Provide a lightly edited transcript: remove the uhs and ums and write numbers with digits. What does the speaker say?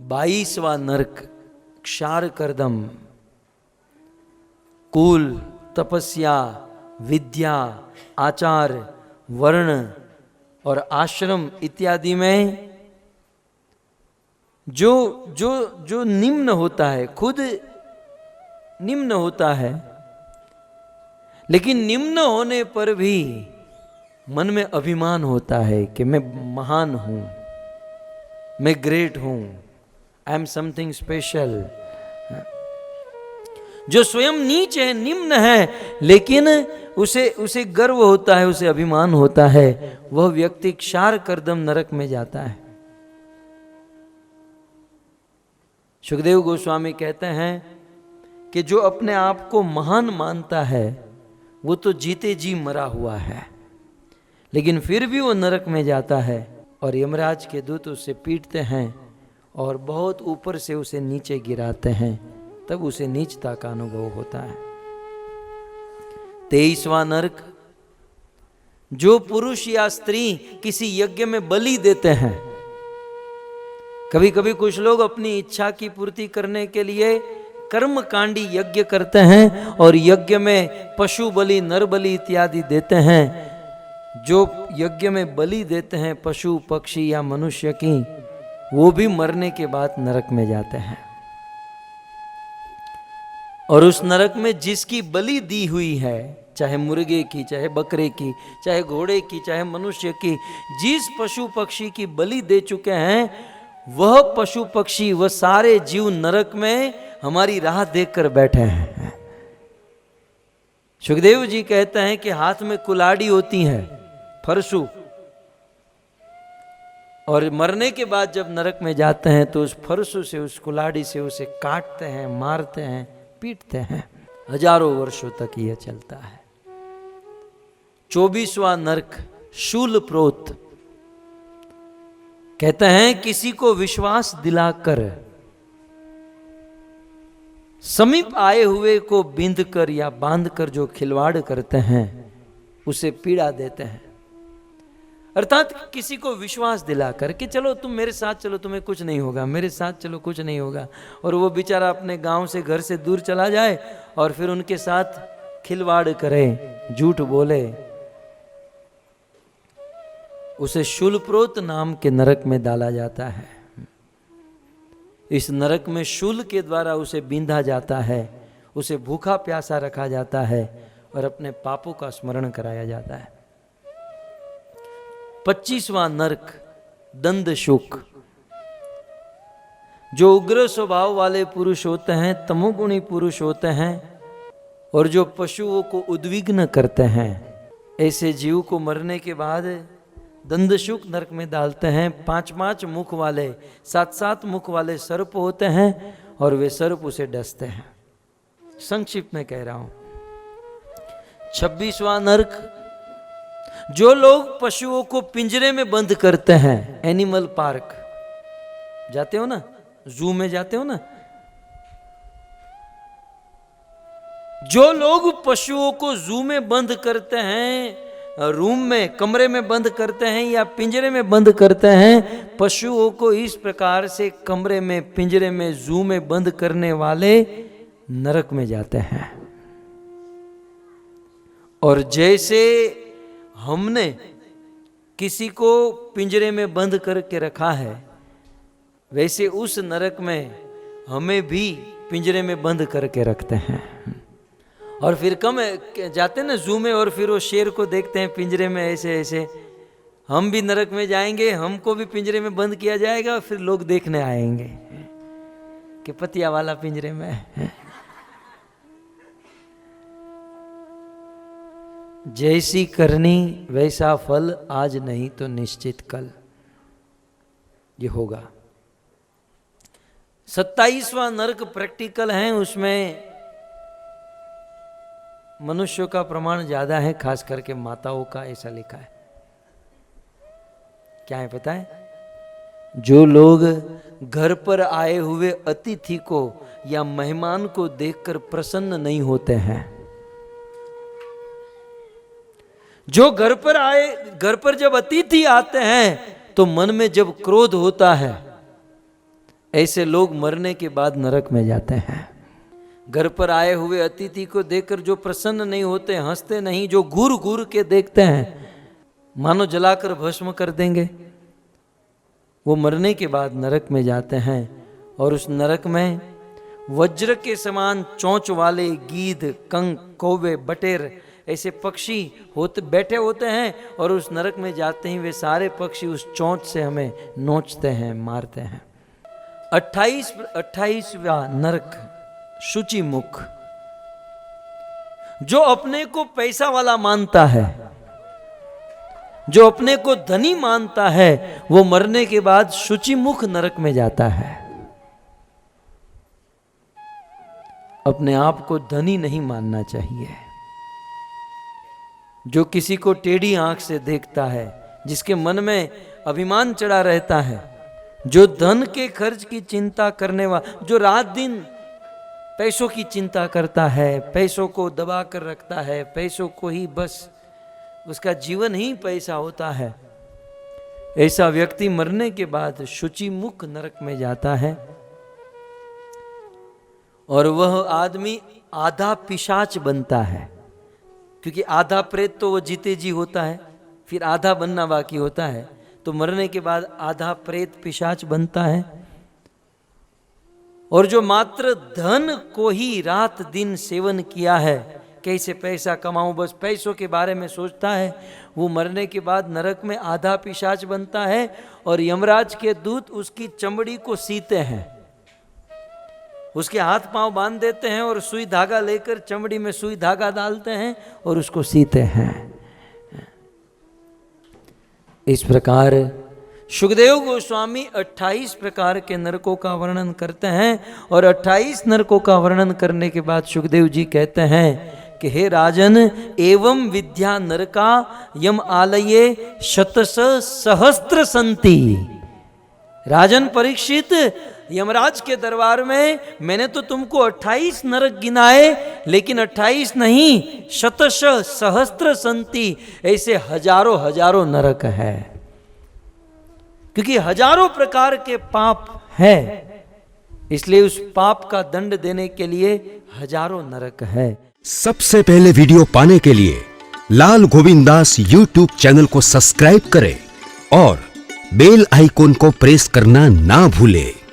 22वां नरक क्षार कर्दम, कुल, तपस्या, विद्या, आचार, वर्ण और आश्रम इत्यादि में जो जो जो निम्न होता है, खुद निम्न होता है, लेकिन निम्न होने पर भी मन में अभिमान होता है कि मैं महान हूं, मैं ग्रेट हूं, आई एम समथिंग स्पेशल। जो स्वयं नीच है, निम्न है, लेकिन उसे गर्व होता है, उसे अभिमान होता है, वह व्यक्ति क्षार कर्दम नरक में जाता है। सुखदेव गोस्वामी कहते हैं कि जो अपने आप को महान मानता है वो तो जीते जी मरा हुआ है, लेकिन फिर भी वो नरक में जाता है और यमराज के दूत उसे पीटते हैं और बहुत ऊपर से उसे नीचे गिराते हैं, तब उसे नीचता का अनुभव होता है। 23वां नरक, जो पुरुष या स्त्री किसी यज्ञ में बलि देते हैं। कभी कभी कुछ लोग अपनी इच्छा की पूर्ति करने के लिए कर्मकांडी यज्ञ करते हैं और यज्ञ में पशु बलि, नर बलि इत्यादि देते हैं। जो यज्ञ में बलि देते हैं पशु, पक्षी या मनुष्य की, वो भी मरने के बाद नरक में जाते हैं। और उस नरक में जिसकी बलि दी हुई है, चाहे मुर्गे की, चाहे बकरे की, चाहे घोड़े की, चाहे मनुष्य की, जिस पशु पक्षी की बलि दे चुके हैं, वह पशु पक्षी, वह सारे जीव नरक में हमारी राह देखकर बैठे हैं। सुखदेव जी कहते हैं कि हाथ में कुल्हाड़ी होती है, फरसु, और मरने के बाद जब नरक में जाते हैं तो उस फरसु से, उस कुल्हाड़ी से उसे काटते हैं, मारते हैं, पीटते हैं। हजारों वर्षों तक यह चलता है। 24वां नरक शूल प्रोत, कहते हैं किसी को विश्वास दिलाकर समीप आए हुए को बिंध कर या बांध कर जो खिलवाड़ करते हैं उसे पीड़ा देते हैं। अर्थात किसी को विश्वास दिलाकर कि चलो तुम मेरे साथ चलो, तुम्हें कुछ नहीं होगा, मेरे साथ चलो, कुछ नहीं होगा, और वो बेचारा अपने गांव से, घर से दूर चला जाए और फिर उनके साथ खिलवाड़ करे, झूठ बोले, उसे शूलप्रोत नाम के नरक में डाला जाता है। इस नरक में शूल के द्वारा उसे बींधा जाता है, उसे भूखा प्यासा रखा जाता है और अपने पापों का स्मरण कराया जाता है। 25वां नरक दंडशुक, जो उग्र स्वभाव वाले पुरुष होते हैं, तमोगुणी पुरुष होते हैं और जो पशुओं को उद्विग्न करते हैं, ऐसे जीव को मरने के बाद दंडशुक नरक में डालते हैं। 5-5 मुख वाले, 7-7 मुख वाले सर्प होते हैं और वे सर्प उसे डसते हैं। संक्षिप्त में कह रहा हूं। 26वां नरक, जो लोग पशुओं को पिंजरे में बंद करते हैं, एनिमल पार्क जाते हो ना, जू में जाते हो ना, जो लोग पशुओं को जू में बंद करते हैं, रूम में, कमरे में बंद करते हैं या पिंजरे में बंद करते हैं, पशुओं को इस प्रकार से कमरे में, पिंजरे में, जू में बंद करने वाले नरक में जाते हैं। और जैसे हमने किसी को पिंजरे में बंद करके रखा है, वैसे उस नरक में हमें भी पिंजरे में बंद करके रखते हैं। और फिर कम जाते हैं ना जू में, और फिर वो शेर को देखते हैं पिंजरे में, ऐसे ऐसे हम भी नरक में जाएंगे, हमको भी पिंजरे में बंद किया जाएगा, फिर लोग देखने आएंगे कि पतिया वाला पिंजरे में है। जैसी करनी वैसा फल, आज नहीं तो निश्चित कल ये होगा। 27वां नरक प्रैक्टिकल है, उसमें मनुष्यों का प्रमाण ज्यादा है, खास करके माताओं का, ऐसा लिखा है। क्या है पता है? जो लोग घर पर आए हुए अतिथि को या मेहमान को देखकर प्रसन्न नहीं होते हैं, जो घर पर जब अतिथि आते हैं तो मन में जब क्रोध होता है, ऐसे लोग मरने के बाद नरक में जाते हैं। घर पर आए हुए अतिथि को देखकर जो प्रसन्न नहीं होते, हंसते नहीं, जो घूर घूर के देखते हैं मानो जलाकर भस्म कर देंगे, वो मरने के बाद नरक में जाते हैं। और उस नरक में वज्र के समान चोंच वाले गीध, कंक, कौवे, बटेर ऐसे पक्षी होते बैठे होते हैं, और उस नरक में जाते ही वे सारे पक्षी उस चोंच से हमें नोचते हैं, मारते हैं। 28वां नरक शुचि मुख। जो अपने को पैसा वाला मानता है, जो अपने को धनी मानता है, वो मरने के बाद शुचि मुख नरक में जाता है। अपने आप को धनी नहीं मानना चाहिए। जो किसी को टेढ़ी आंख से देखता है, जिसके मन में अभिमान चढ़ा रहता है, जो धन के खर्च की चिंता करने वाला, जो रात दिन पैसों की चिंता करता है, पैसों को दबा कर रखता है, पैसों को ही बस उसका जीवन ही पैसा होता है, ऐसा व्यक्ति मरने के बाद शुचि मुख नरक में जाता है। और वह आदमी आधा पिशाच बनता है, क्योंकि आधा प्रेत तो वो जीते जी होता है, फिर आधा बनना बाकी होता है, तो मरने के बाद आधा प्रेत पिशाच बनता है। और जो मात्र धन को ही रात दिन सेवन किया है, कैसे पैसा कमाऊं, बस पैसों के बारे में सोचता है, वो मरने के बाद नरक में आधा पिशाच बनता है। और यमराज के दूत उसकी चमड़ी को सीते हैं, उसके हाथ पांव बांध देते हैं और सुई धागा लेकर चमड़ी में सुई धागा डालते हैं और उसको सीते हैं। इस प्रकार सुखदेव गोस्वामी 28 प्रकार के नरकों का वर्णन करते हैं। और 28 नरकों का वर्णन करने के बाद सुखदेव जी कहते हैं कि हे राजन, एवं विद्या नरका यम आलये शतस सहस्त्र संति। राजन परीक्षित, यमराज के दरबार में मैंने तो तुमको 28 नरक गिनाए, लेकिन 28 नहीं, शतश सहस्त्र संति, ऐसे हजारों हजारों नरक है। क्योंकि हजारों प्रकार के पाप है, इसलिए उस पाप का दंड देने के लिए हजारों नरक है। सबसे पहले वीडियो पाने के लिए लाल गोविंदास YouTube चैनल को सब्सक्राइब करें और बेल आइकॉन को प्रेस करना ना भूलें।